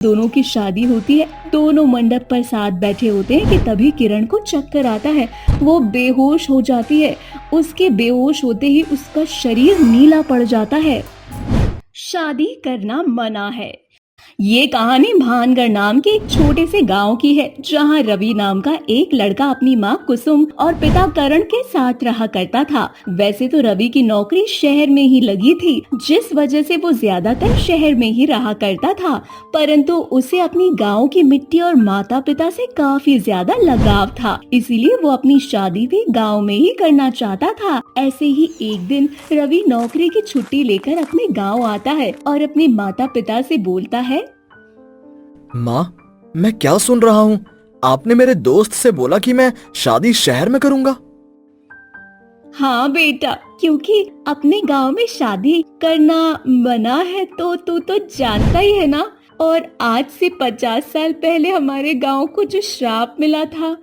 दोनों की शादी होती है। दोनों मंडप पर साथ बैठे होते हैं कि तभी किरण को चक्कर आता है। वो बेहोश हो जाती है। उसके बेहोश होते ही उसका शरीर नीला पड़ जाता है। शादी करना मना है। ये कहानी भानगढ़ नाम के एक छोटे से गांव की है, जहां रवि नाम का एक लड़का अपनी मां कुसुम और पिता करण के साथ रहा करता था। वैसे तो रवि की नौकरी शहर में ही लगी थी, जिस वजह से वो ज्यादातर शहर में ही रहा करता था, परंतु उसे अपनी गांव की मिट्टी और माता पिता से काफी ज्यादा लगाव था। इसीलिए वो अपनी शादी भी गाँव में ही करना चाहता था। ऐसे ही एक दिन रवि नौकरी की छुट्टी लेकर अपने गाँव आता है और अपने माता पिता से बोलता है, माँ, मैं क्या सुन रहा हूँ? आपने मेरे दोस्त से बोला कि मैं शादी शहर में करूँगा। हाँ बेटा, क्योंकि अपने गांव में शादी करना मना है तो तू तो जानता ही है ना। और आज से 50 साल पहले हमारे गांव को जो श्राप मिला था,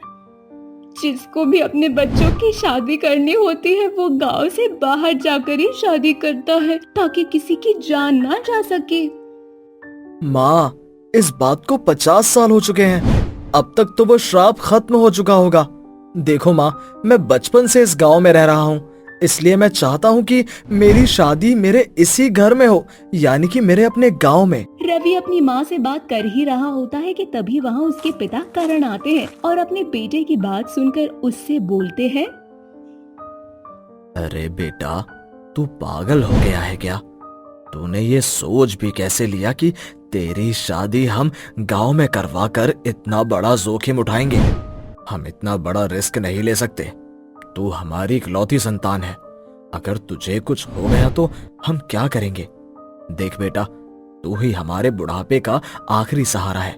जिसको भी अपने बच्चों की शादी करनी होती है वो गांव से बाहर जाकर ही शादी करता है, ताकि किसी की जान ना जा सके। माँ, इस बात को 50 साल हो चुके हैं। अब तक तो वो श्राप खत्म हो चुका होगा। देखो माँ, मैं बचपन से इस गांव में रह रहा हूँ, इसलिए मैं चाहता हूँ कि मेरी शादी मेरे इसी घर में हो, यानी कि मेरे अपने गांव में। रवि अपनी माँ से बात कर ही रहा होता है कि तभी वहाँ उसके पिता करण आते हैं और अपने बेटे की बात सुनकर उससे बोलते हैं, अरे बेटा, तू पागल हो गया है क्या? तूने ये सोच भी कैसे लिया कि तेरी शादी हम गांव में करवा कर इतना बड़ा जोखिम उठाएंगे? हम इतना बड़ा रिस्क नहीं ले सकते। तू हमारी इकलौती संतान है। अगर तुझे कुछ हो गया तो हम क्या करेंगे? देख बेटा, तू ही हमारे बुढ़ापे का आखिरी सहारा है।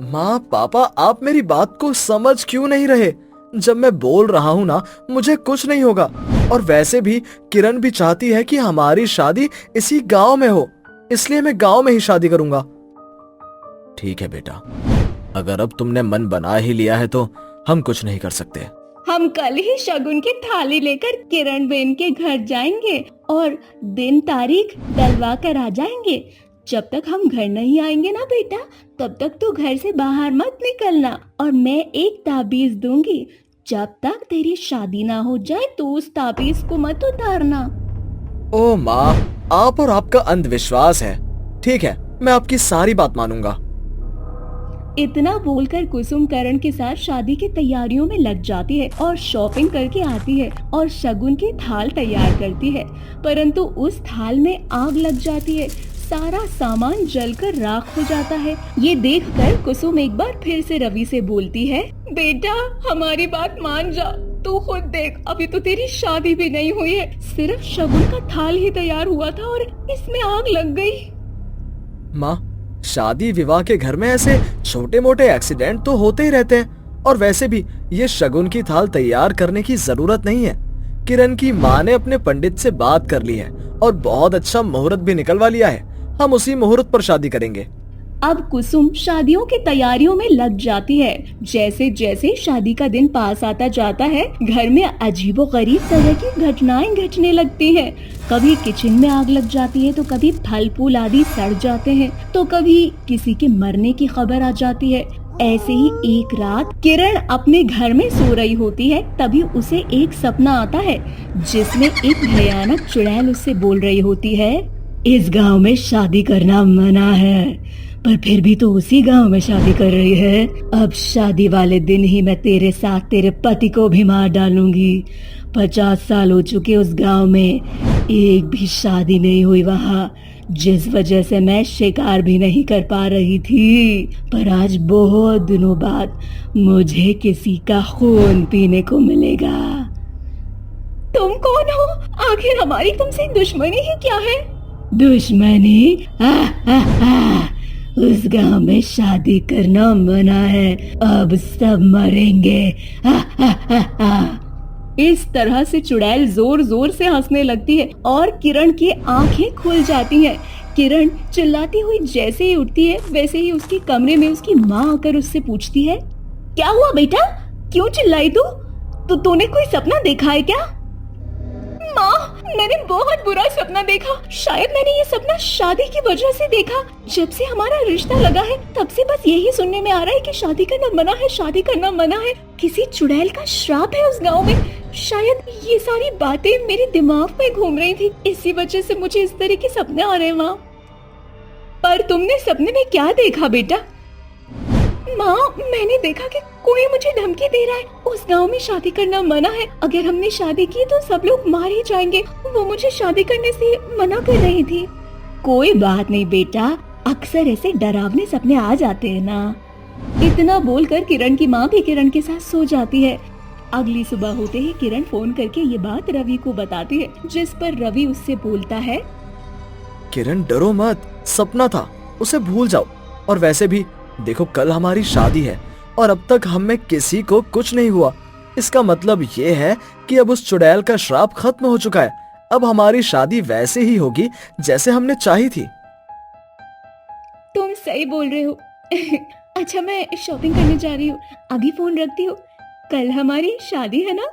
माँ, पापा, आप मेरी बात को समझ क्यों नहीं रहे? जब मैं बोल रहा हूं ना, मुझे कुछ नहीं होगा। और वैसे भी किरण भी चाहती है कि हमारी शादी इसी गांव में हो, इसलिए मैं गांव में ही शादी करूंगा। ठीक है बेटा, अगर अब तुमने मन बना ही लिया है तो हम कुछ नहीं कर सकते। हम कल ही शगुन की थाली लेकर किरण बेन के घर जाएंगे और दिन तारीख डलवा कर आ जाएंगे। जब तक हम घर नहीं आएंगे ना बेटा, तब तक तू घर से बाहर मत निकलना। और मैं एक ताबीज दूंगी, जब तक तेरी शादी ना हो जाए तो उस ताबीज को मत उतारना। ओ माँ, आप और आपका अंधविश्वास है। ठीक है, मैं आपकी सारी बात मानूंगा। इतना बोलकर कुसुम करण के साथ शादी की तैयारियों में लग जाती है और शॉपिंग करके आती है और शगुन की थाल तैयार करती है, परंतु उस थाल में आग लग जाती है। सारा सामान जलकर राख हो जाता है। ये देखकर कुसुम एक बार फिर से रवि से बोलती है, बेटा हमारी बात मान जा। तू खुद देख, अभी तो तेरी शादी भी नहीं हुई है, सिर्फ शगुन का थाल ही तैयार हुआ था और इसमें आग लग गई। माँ, शादी विवाह के घर में ऐसे छोटे मोटे एक्सीडेंट तो होते ही रहते हैं, और वैसे भी ये शगुन की थाल तैयार करने की जरूरत नहीं है। किरण की माँ ने अपने पंडित से बात कर ली है और बहुत अच्छा मुहूर्त भी निकलवा लिया है। हम उसी मुहूर्त पर शादी करेंगे। अब कुसुम शादियों की तैयारियों में लग जाती है। जैसे जैसे शादी का दिन पास आता जाता है, घर में अजीबोगरीब तरह की घटनाएं घटने लगती हैं। कभी किचन में आग लग जाती है, तो कभी फल फूल आदि सड़ जाते हैं, तो कभी किसी के मरने की खबर आ जाती है। ऐसे ही एक रात किरण अपने घर में सो रही होती है, तभी उसे एक सपना आता है जिसमें एक भयानक चुड़ैल उससे बोल रही होती है, इस गांव में शादी करना मना है, पर फिर भी तो उसी गांव में शादी कर रही है। अब शादी वाले दिन ही मैं तेरे साथ तेरे पति को भी मार डालूंगी। 50 साल हो चुके उस गांव में, एक भी शादी नहीं हुई वहाँ, जिस वजह से मैं शिकार भी नहीं कर पा रही थी। पर आज बहुत दिनों बाद मुझे किसी का खून पीने को मिलेगा। तुम कौन हो? आखिर हमारी तुमसे दुश्मनी ही क्या है? दुश्मनी? उस गांव में शादी करना मना है, अब सब मरेंगे। इस तरह से चुड़ैल जोर जोर से हंसने लगती है और किरण की आंखें खुल जाती हैं। किरण चिल्लाती हुई जैसे ही उठती है, वैसे ही उसके कमरे में उसकी माँ आकर उससे पूछती है, क्या हुआ बेटा, क्यों चिल्लाई तू? तूने कोई सपना देखा है क्या? माँ, मैंने बहुत बुरा सपना देखा। शायद मैंने ये सपना शादी की वजह से देखा। जब से हमारा रिश्ता लगा है तब से बस यही सुनने में आ रहा है कि शादी करना मना है, शादी करना मना है। किसी चुड़ैल का श्राप है उस गांव में। शायद ये सारी बातें मेरे दिमाग में घूम रही थी, इसी वजह से मुझे इस तरह के सपने आ रहे हैं माँ। पर तुमने सपने में क्या देखा बेटा? माँ, मैंने देखा कि कोई मुझे धमकी दे रहा है। उस गांव में शादी करना मना है। अगर हमने शादी की तो सब लोग मार ही जाएंगे। वो मुझे शादी करने से मना कर रही थी। कोई बात नहीं बेटा, अक्सर ऐसे डरावने सपने आ जाते हैं ना। इतना बोलकर किरण की माँ भी किरण के साथ सो जाती है। अगली सुबह होते ही किरण फोन करके ये बात रवि को बताती है, जिस पर रवि उससे बोलता है, किरण डरो मत, सपना था, उसे भूल जाओ। और वैसे भी देखो, कल हमारी शादी है और अब तक हम में किसी को कुछ नहीं हुआ। इसका मतलब ये है कि अब उस चुड़ैल का श्राप खत्म हो चुका है। अब हमारी शादी वैसे ही होगी जैसे हमने चाही थी। तुम सही बोल रहे हो। अच्छा, मैं शॉपिंग करने जा रही हूँ, अभी फोन रखती हूँ। कल हमारी शादी है ना।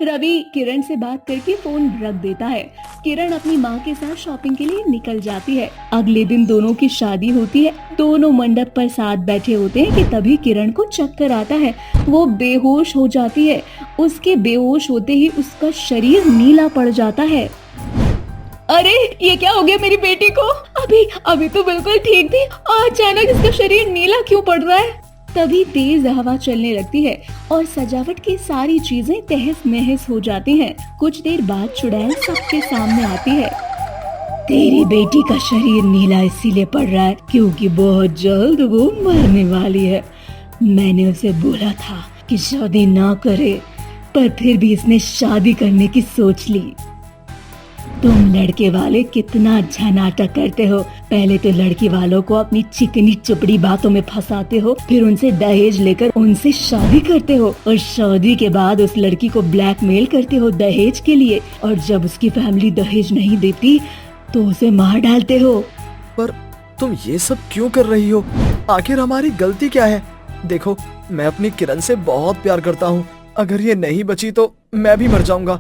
रवि किरण से बात करके फोन रख देता है। किरण अपनी माँ के साथ शॉपिंग के लिए निकल जाती है। अगले दिन दोनों की शादी होती है। दोनों मंडप पर साथ बैठे होते हैं कि तभी किरण को चक्कर आता है। वो बेहोश हो जाती है। उसके बेहोश होते ही उसका शरीर नीला पड़ जाता है। अरे, ये क्या हो गया मेरी बेटी को? अभी तो बिल्कुल ठीक थी और अचानक इसका शरीर नीला क्यों पड़ रहा है? तभी तेज हवा चलने लगती है और सजावट की सारी चीजें तहस नहस हो जाती हैं। कुछ देर बाद चुड़ैल सबके सामने आती है। तेरी बेटी का शरीर नीला इसीलिए पड़ रहा है क्योंकि बहुत जल्द वो मरने वाली है। मैंने उसे बोला था कि शादी ना करे, पर फिर भी इसने शादी करने की सोच ली। तुम लड़के वाले कितना अच्छा नाटक करते हो। पहले तो लड़की वालों को अपनी चिकनी चुपड़ी बातों में फंसाते हो, फिर उनसे दहेज लेकर उनसे शादी करते हो और शादी के बाद उस लड़की को ब्लैकमेल करते हो दहेज के लिए, और जब उसकी फैमिली दहेज नहीं देती तो उसे मार डालते हो। पर तुम ये सब क्यों कर रही हो? आखिर हमारी गलती क्या है? देखो, मैं अपनी किरण से बहुत प्यार करता हूँ। अगर ये नहीं बची तो मैं भी मर जाऊंगा।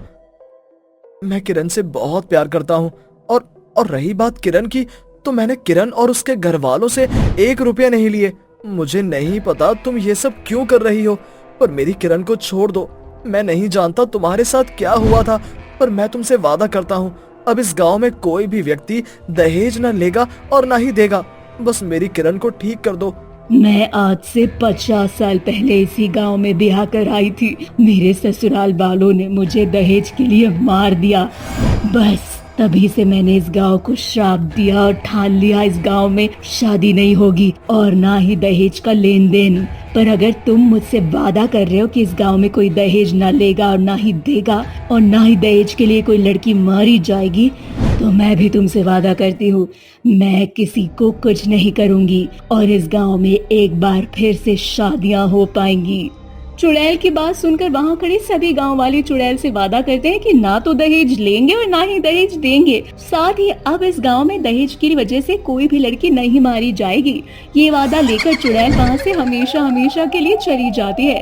मैं किरण से बहुत प्यार करता हूँ। और रही बात किरण की, तो मैंने किरण और उसके घर वालों से 1 रुपया नहीं लिए। मुझे नहीं पता तुम ये सब क्यों कर रही हो, पर मेरी किरण को छोड़ दो। मैं नहीं जानता तुम्हारे साथ क्या हुआ था, पर मैं तुमसे वादा करता हूँ अब इस गांव में कोई भी व्यक्ति दहेज न लेगा और ना ही देगा। बस मेरी किरण को ठीक कर दो। मैं आज से 50 साल पहले इसी गांव में ब्याह कर आई थी। मेरे ससुराल वालों ने मुझे दहेज के लिए मार दिया। बस तभी से मैंने इस गांव को श्राप दिया और ठान लिया इस गांव में शादी नहीं होगी और ना ही दहेज का लेन देन। पर अगर तुम मुझसे वादा कर रहे हो कि इस गांव में कोई दहेज ना लेगा और ना ही देगा और ना ही दहेज के लिए कोई लड़की मारी जाएगी, तो मैं भी तुमसे वादा करती हूँ मैं किसी को कुछ नहीं करूँगी और इस गांव में एक बार फिर से शादियाँ हो पाएंगी। चुड़ैल की बात सुनकर वहाँ खड़े सभी गांव वाले चुड़ैल से वादा करते हैं कि ना तो दहेज लेंगे और ना ही दहेज देंगे। साथ ही अब इस गांव में दहेज की वजह से कोई भी लड़की नहीं मारी जाएगी। ये वादा लेकर चुड़ैल वहाँ से हमेशा हमेशा के लिए चली जाती है।